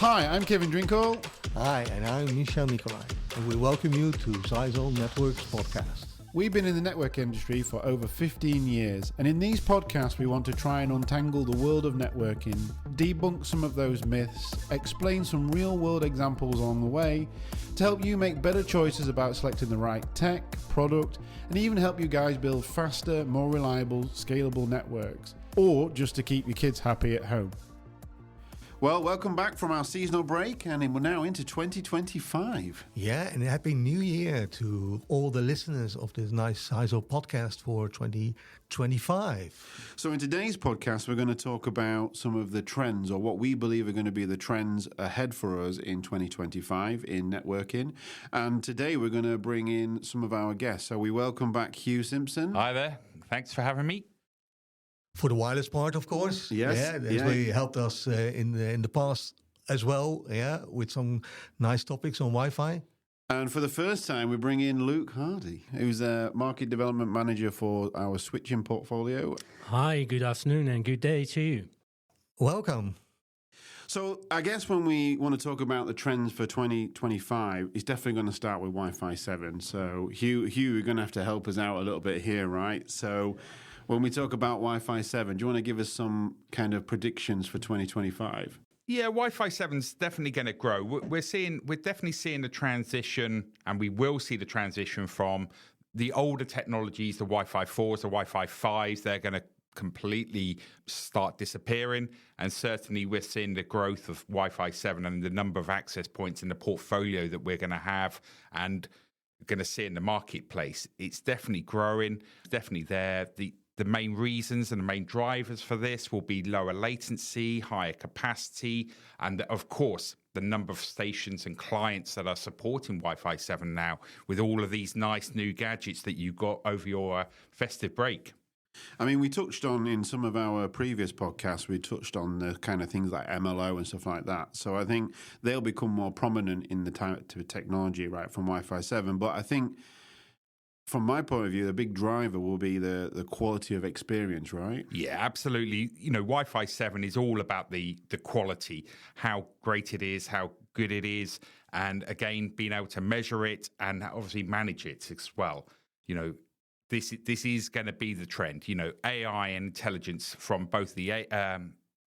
Hi, I'm Kevin Drinkall. Hi, and I'm Michel Nicolai, and we welcome you to Zyxel Networks podcast. We've been in the network industry for over 15 years, and in these podcasts we want to try and untangle the world of networking, debunk some of those myths, explain some real-world examples along the way, to help you make better choices about selecting the right tech, product, and even help you guys build faster, more reliable, scalable networks, or just to keep your kids happy at home. Well, welcome back from our seasonal break, and we're now into 2025. Yeah, and Happy New Year to all the listeners of this nice Zyxel podcast for 2025. So in today's podcast, we're going to talk about some of the trends, or what we believe are going to be the trends ahead for us in 2025 in networking. And today we're going to bring in some of our guests. So we welcome back Hugh Simpson. Hi there. Thanks for having me. For the wireless part, of course. Yes. Yeah, that's where you helped us in the past as well, yeah, with some nice topics on Wi-Fi. And for the first time, we bring in Luke Hardy, who's a market development manager for our switching portfolio. Hi, good afternoon and good day to you. Welcome. So I guess when we want to talk about the trends for 2025, it's definitely going to start with Wi-Fi 7. So Hugh, you're going to have to help us out a little bit here, right? So when we talk about Wi-Fi 7, do you want to give us some kind of predictions for 2025? Yeah, Wi-Fi 7's definitely going to grow. We're definitely seeing the transition, and we will see the transition from the older technologies, the Wi-Fi 4s, the Wi-Fi 5s. They're going to completely start disappearing, and certainly we're seeing the growth of Wi-Fi 7 and the number of access points in the portfolio that we're going to have and going to see in the marketplace. It's definitely growing, it's definitely there. The main reasons and the main drivers for this will be lower latency, higher capacity, and of course, the number of stations and clients that are supporting Wi-Fi 7 now with all of these nice new gadgets that you got over your festive break. I mean, we touched on in some of our previous podcasts, we touched on the kind of things like MLO and stuff like that. So I think they'll become more prominent in the type of technology, right, from Wi-Fi 7. But I think from my point of view, the big driver will be the quality of experience, right? Yeah, absolutely. You know, Wi-Fi 7 is all about the quality, how great it is, how good it is, and again, being able to measure it and obviously manage it as well. You know, this is going to be the trend. You know, AI and intelligence from both the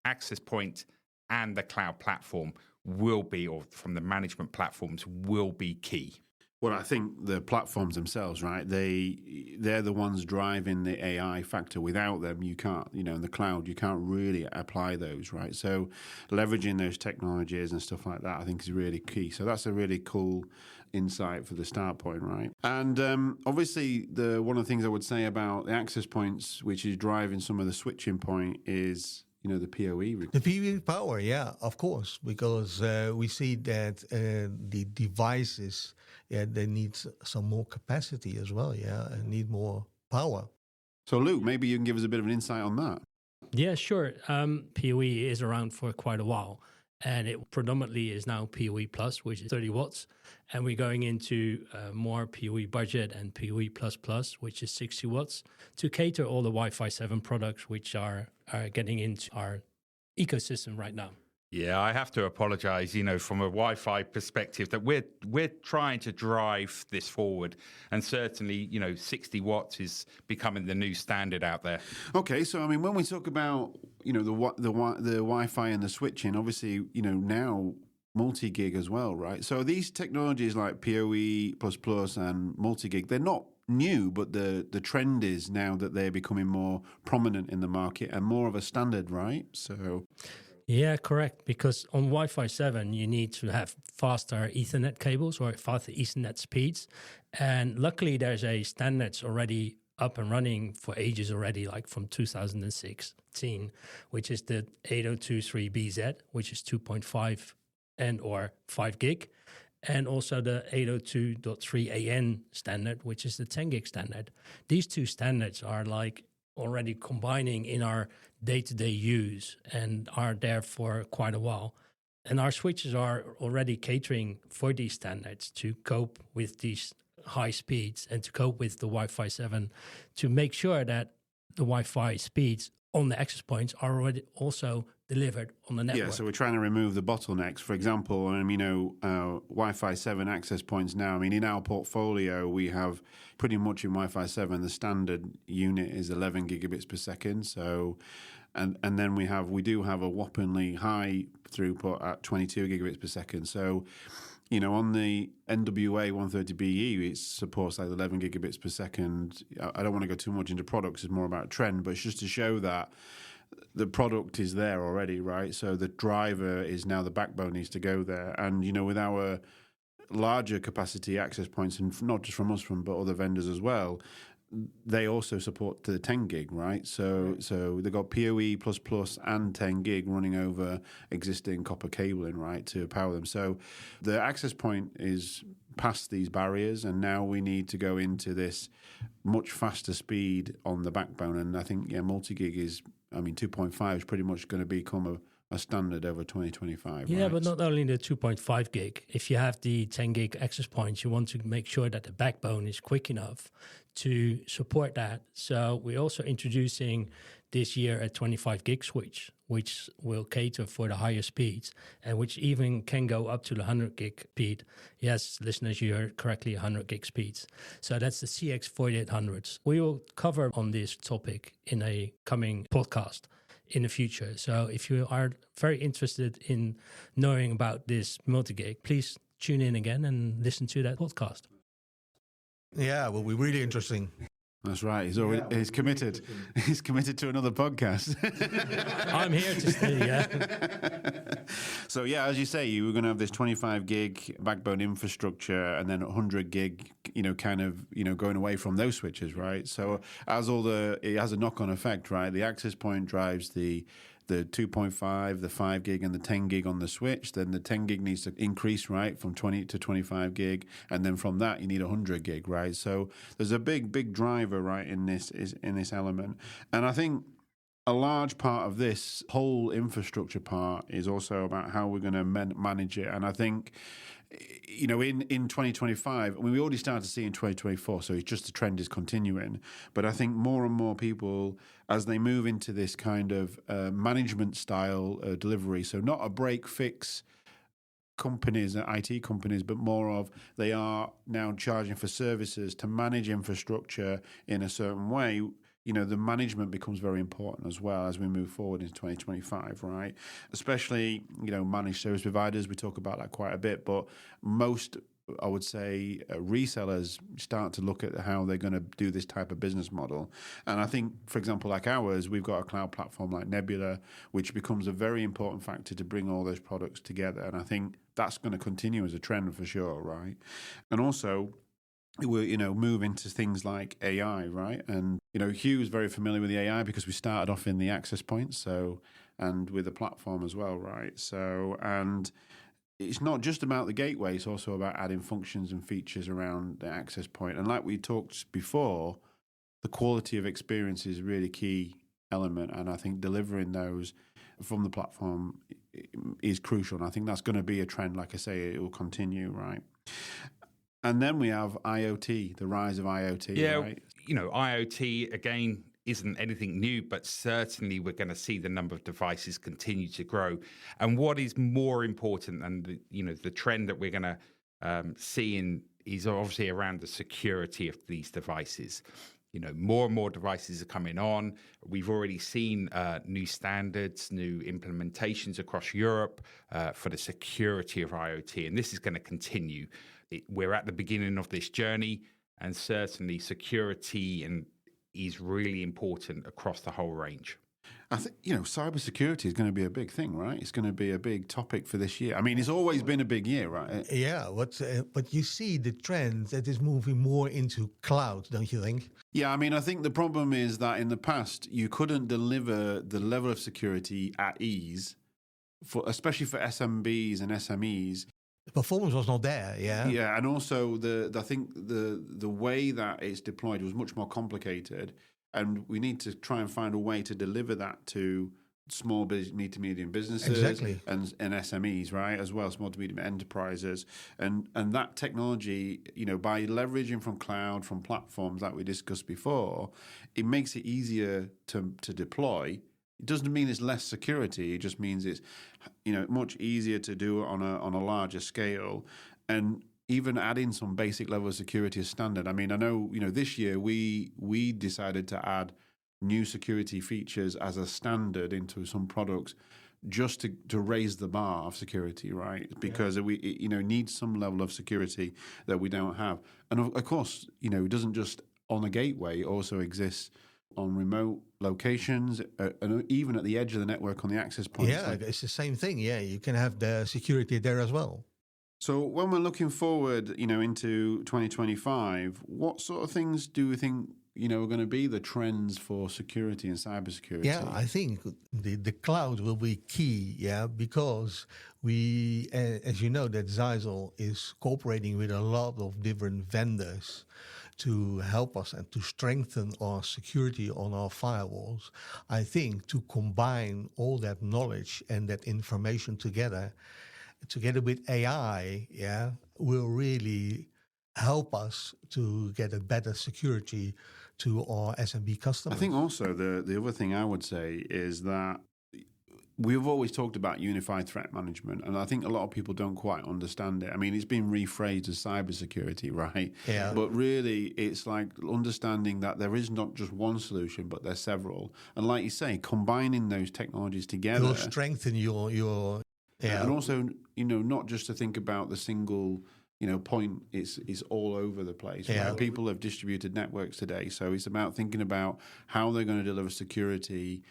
access point and the cloud platform will be, or from the management platforms, will be key. Well, I think the platforms themselves, right? They're the ones driving the AI factor. Without them, you can't, in the cloud, you can't really apply those, right? So leveraging those technologies and stuff like that, I think is really key. So that's a really cool insight for the start point, right? And obviously, one of the things I would say about the access points, which is driving some of the switching point, is the PoE. The PoE power, yeah, of course, because we see that the devices, they need some more capacity as well, and need more power. So, Luke, maybe you can give us a bit of an insight on that. Yeah, sure. PoE is around for quite a while, and it predominantly is now PoE Plus, which is 30 watts, and we're going into more PoE budget and PoE Plus, which is 60 watts, to cater all the Wi-Fi 7 products which are getting into our ecosystem right now. Yeah, I have to apologize, from a Wi-Fi perspective, that we're trying to drive this forward. And certainly, 60 watts is becoming the new standard out there. Okay, so, I mean, when we talk about, the Wi-Fi and the switching, obviously, now multi-gig as well, right? So these technologies like PoE++ and multi-gig, they're not new, but the trend is now that they're becoming more prominent in the market and more of a standard, right? So... Yeah, correct. Because on Wi-Fi 7, you need to have faster Ethernet cables or faster Ethernet speeds. And luckily, there's a standards already up and running for ages already, like from 2016, which is the 802.3BZ, which is 2.5 and or 5 gig. And also the 802.3AN standard, which is the 10 gig standard. These two standards are like already combining in our day-to-day use and are there for quite a while. And our switches are already catering for these standards to cope with these high speeds and to cope with the Wi-Fi 7 to make sure that the Wi-Fi speeds on the access points are already also delivered on the network. Yeah, so we're trying to remove the bottlenecks. For example, Wi-Fi 7 access points now. I mean, in our portfolio, we have pretty much in Wi-Fi 7, the standard unit is 11 gigabits per second. So, and then we do have a whoppingly high throughput at 22 gigabits per second. So, on the NWA 130BE, it supports like 11 gigabits per second. I don't want to go too much into products. It's more about trend, but it's just to show that the product is there already, right? So the driver is now the backbone needs to go there. And, with our larger capacity access points, and not just from us, but other vendors as well, they also support the 10 gig, right? So they've got PoE++ and 10 gig running over existing copper cabling, right, to power them. So the access point is past these barriers, and now we need to go into this much faster speed on the backbone. And I think, multi-gig 2.5 is pretty much going to become a standard over 2025. Yeah, right? but not only the 2.5 gig. If you have the 10 gig access points, you want to make sure that the backbone is quick enough to support that. So we're also introducing this year a 25 gig switch, which will cater for the higher speeds and which even can go up to the 100 gig speed. Yes, listeners, you heard correctly, 100 gig speeds. So that's the CX4800s. We will cover on this topic in a coming podcast in the future. So if you are very interested in knowing about this multi-gig, please tune in again and listen to that podcast. Yeah, will be really interesting. That's right. He's committed. He's committed to another podcast. I'm here to stay, yeah. So, as you say, you were going to have this 25 gig backbone infrastructure and then 100 gig, going away from those switches, right? So it has a knock-on effect, right? The access point drives the 2.5, the 5 gig, and the 10 gig on the switch. Then the 10 gig needs to increase, right, from 20 to 25 gig. And then from that, you need 100 gig, right? So there's a big driver, right, in this element. And I think a large part of this whole infrastructure part is also about how we're going to manage it. And I think, in 2025, we already started to see in 2024, so it's just the trend is continuing. But I think more and more people, as they move into this kind of management style delivery, so not a break-fix companies, IT companies, but more of they are now charging for services to manage infrastructure in a certain way. The management becomes very important as well as we move forward into 2025, right? Especially, managed service providers. We talk about that quite a bit, but most, I would say, resellers start to look at how they're going to do this type of business model. And I think, for example, like ours, we've got a cloud platform like Nebula, which becomes a very important factor to bring all those products together. And I think that's going to continue as a trend for sure, right? And also, we move into things like AI, right? And Hugh is very familiar with the AI because we started off in the access points, and with the platform as well, right? So, and it's not just about the gateway; it's also about adding functions and features around the access point. And like we talked before, the quality of experience is a really key element, and I think delivering those from the platform is crucial. And I think that's going to be a trend. Like I say, it will continue, right? And then we have IoT, the rise of IoT. Yeah, right? IoT, again, isn't anything new, but certainly we're going to see the number of devices continue to grow. And what is more important than the trend that we're going to see is obviously around the security of these devices. More and more devices are coming on. We've already seen new standards, new implementations across Europe for the security of IoT, and this is going to continue. We're at the beginning of this journey, and certainly security is really important across the whole range. I think, cybersecurity is going to be a big thing, right? It's going to be a big topic for this year. I mean, it's always been a big year, right? Yeah, but you see the trend that is moving more into cloud, don't you think? Yeah, I mean, I think the problem is that in the past, you couldn't deliver the level of security at ease, especially for SMBs and SMEs. The performance was not there, yeah. Yeah, and also I think the way that it's deployed was much more complicated, and we need to try and find a way to deliver that to need to medium businesses Exactly. and SMEs, right, as well, small to medium enterprises, and that technology, by leveraging from cloud, from platforms like we discussed before, it makes it easier to deploy. It doesn't mean it's less security. It just means it's much easier to do it on a larger scale, and even adding some basic level of security as standard. I mean, I know this year we decided to add new security features as a standard into some products, just to raise the bar of security, right? Because we need some level of security that we don't have, and of course, it doesn't just on a gateway. It also exists on remote locations, and even at the edge of the network on the access points. Yeah, it's the same thing. Yeah, you can have the security there as well. So when we're looking forward, into 2025, what sort of things do we think are going to be the trends for security and cybersecurity? Yeah, I think the cloud will be key, because we, as you know, that Zyxel is cooperating with a lot of different vendors to help us and to strengthen our security on our firewalls. I think to combine all that knowledge and that information together with AI, will really help us to get a better security to our SMB customers. I think also the other thing I would say is that we've always talked about unified threat management, and I think a lot of people don't quite understand it. I mean, it's been rephrased as cybersecurity, right? Yeah. But really, it's like understanding that there is not just one solution, but there's several. And like you say, combining those technologies together will strengthen your and also, not just to think about the single point is all over the place. Yeah. Right? People have distributed networks today, so it's about thinking about how they're going to deliver security.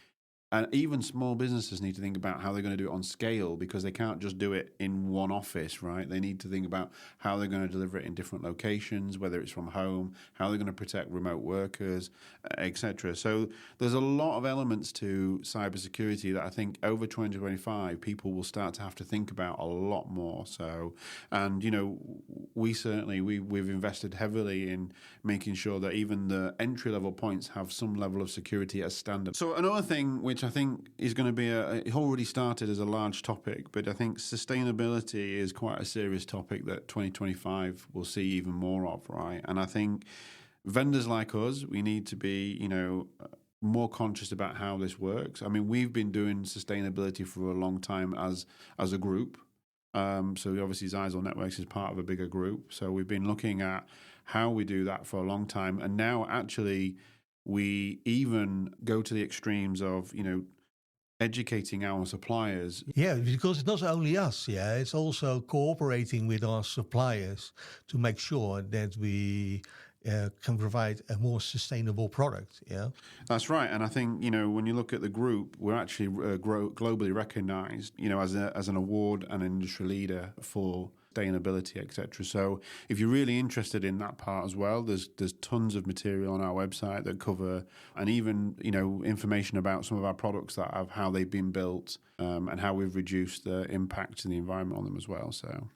And even small businesses need to think about how they're going to do it on scale, because they can't just do it in one office, right? They need to think about how they're going to deliver it in different locations, whether it's from home, how they're going to protect remote workers, etc. So there's a lot of elements to cybersecurity that I think over 2025 people will start to have to think about a lot more. So, and we've invested heavily in making sure that even the entry level points have some level of security as standard. So another thing which I think is going to be it already started as a large topic, but I think sustainability is quite a serious topic that 2025 will see even more of, right? And I think vendors like us, we need to be, more conscious about how this works. I mean, we've been doing sustainability for a long time as a group. So obviously Zyxel Networks is part of a bigger group. So we've been looking at how we do that for a long time. And now actually we even go to the extremes of, educating our suppliers. Yeah, because it's not only us, it's also cooperating with our suppliers to make sure that we can provide a more sustainable product. Yeah, that's right. And I think when you look at the group, we're actually globally recognized, as an award and industry leader for sustainability, etc. So if you're really interested in that part as well, there's tons of material on our website that cover, and even information about some of our products that have how they've been built, and how we've reduced the impact in the environment on them as well. So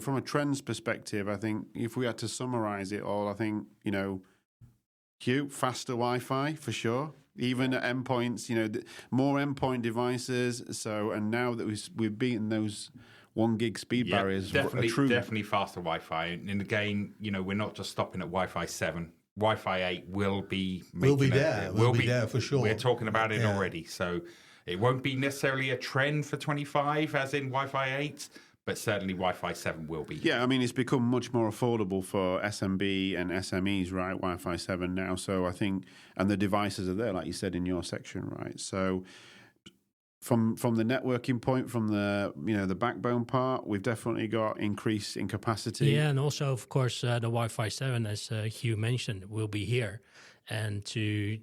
from a trends perspective, I think if we had to summarize it all, I think faster Wi-Fi for sure. Even at endpoints, more endpoint devices. So, and now that we've beaten those 1 gig speed barriers, definitely faster Wi-Fi. And again, we're not just stopping at Wi-Fi 7. Wi-Fi 8 will be there. Will be there for sure. We're talking about it already, so it won't be necessarily a trend for 25, as in Wi-Fi 8. But certainly Wi-Fi 7 will be. Yeah, I mean, it's become much more affordable for SMB and SMEs, right? Wi-Fi 7 now. So I think, and the devices are there, like you said in your section, right? So from the networking point, from the the backbone part, we've definitely got increase in capacity. Yeah, and also, of course, the Wi-Fi 7, as Hugh mentioned, will be here. And to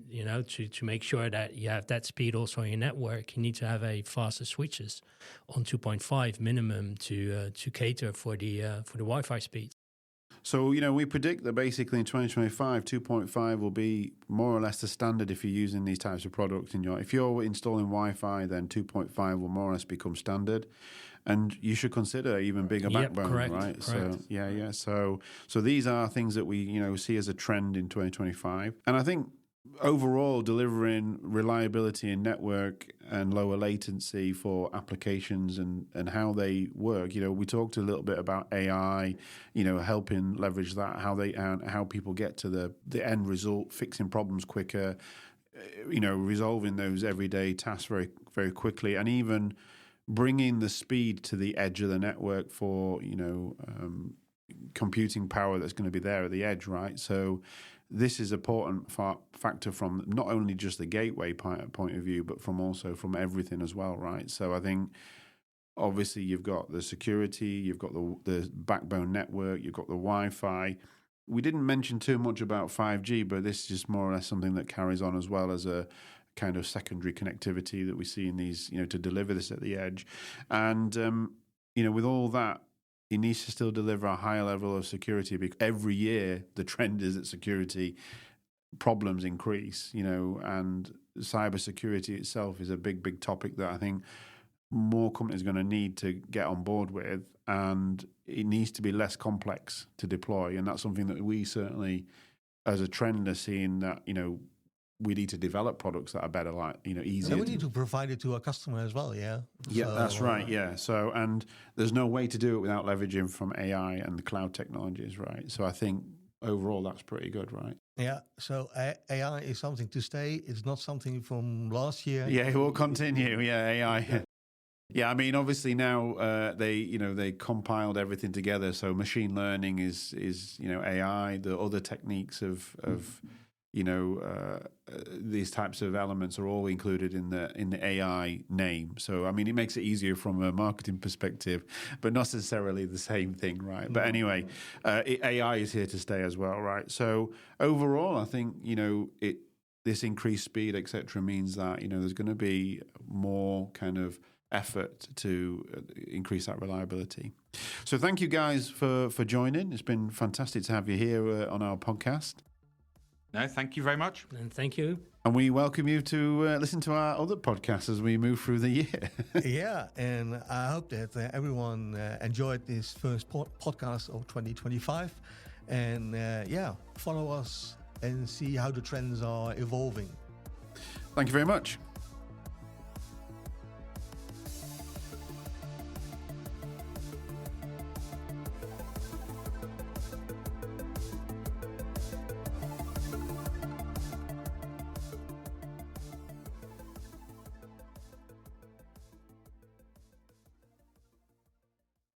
make sure that you have that speed also on your network, you need to have a faster switches on 2.5 minimum to cater for the Wi-Fi speed. So we predict that basically in 2025, 2.5 will be more or less the standard if you're using these types of products if you're installing Wi-Fi, then 2.5 will more or less become standard. And you should consider even bigger backbone, correct, right? Correct. So So these are things that we see as a trend in 2025. And I think overall delivering reliability in network and lower latency for applications and how they work. We talked a little bit about AI, helping leverage that, how people get to the end result, fixing problems quicker, resolving those everyday tasks very, very quickly, and even bringing the speed to the edge of the network for, computing power that's going to be there at the edge, right? So this is an important factor from not only just the gateway point of view, but from everything as well, right? So I think obviously you've got the security, you've got the backbone network, you've got the Wi-Fi. We didn't mention too much about 5G, but this is just more or less something that carries on as well as a kind of secondary connectivity that we see in these, to deliver this at the edge. And, with all that, it needs to still deliver a higher level of security, because every year the trend is that security problems increase, and cybersecurity itself is a big, big topic that I think more companies are going to need to get on board with, and it needs to be less complex to deploy. And that's something that we certainly, as a trend, are seeing that, we need to develop products that are better, easier. And we need to provide it to our customer as well, yeah? Yeah, so, that's right, yeah. So, and there's no way to do it without leveraging from AI and the cloud technologies, right? So I think overall that's pretty good, right? Yeah, so AI is something to stay. It's not something from last year. Yeah, it will continue, yeah, AI. Yeah, I mean, obviously now they compiled everything together. So machine learning is AI. The other techniques of these types of elements are all included in the AI name. So I mean, it makes it easier from a marketing perspective, but not necessarily the same thing, right? But anyway, AI is here to stay as well, right? So overall, I think this increased speed, etc., means that there's going to be more kind of effort to increase that reliability. So thank you guys for joining. It's been fantastic to have you here on our podcast. No, thank you very much. And thank you. And we welcome you to listen to our other podcasts as we move through the year. Yeah, and I hope that everyone enjoyed this first podcast of 2025. And follow us and see how the trends are evolving. Thank you very much.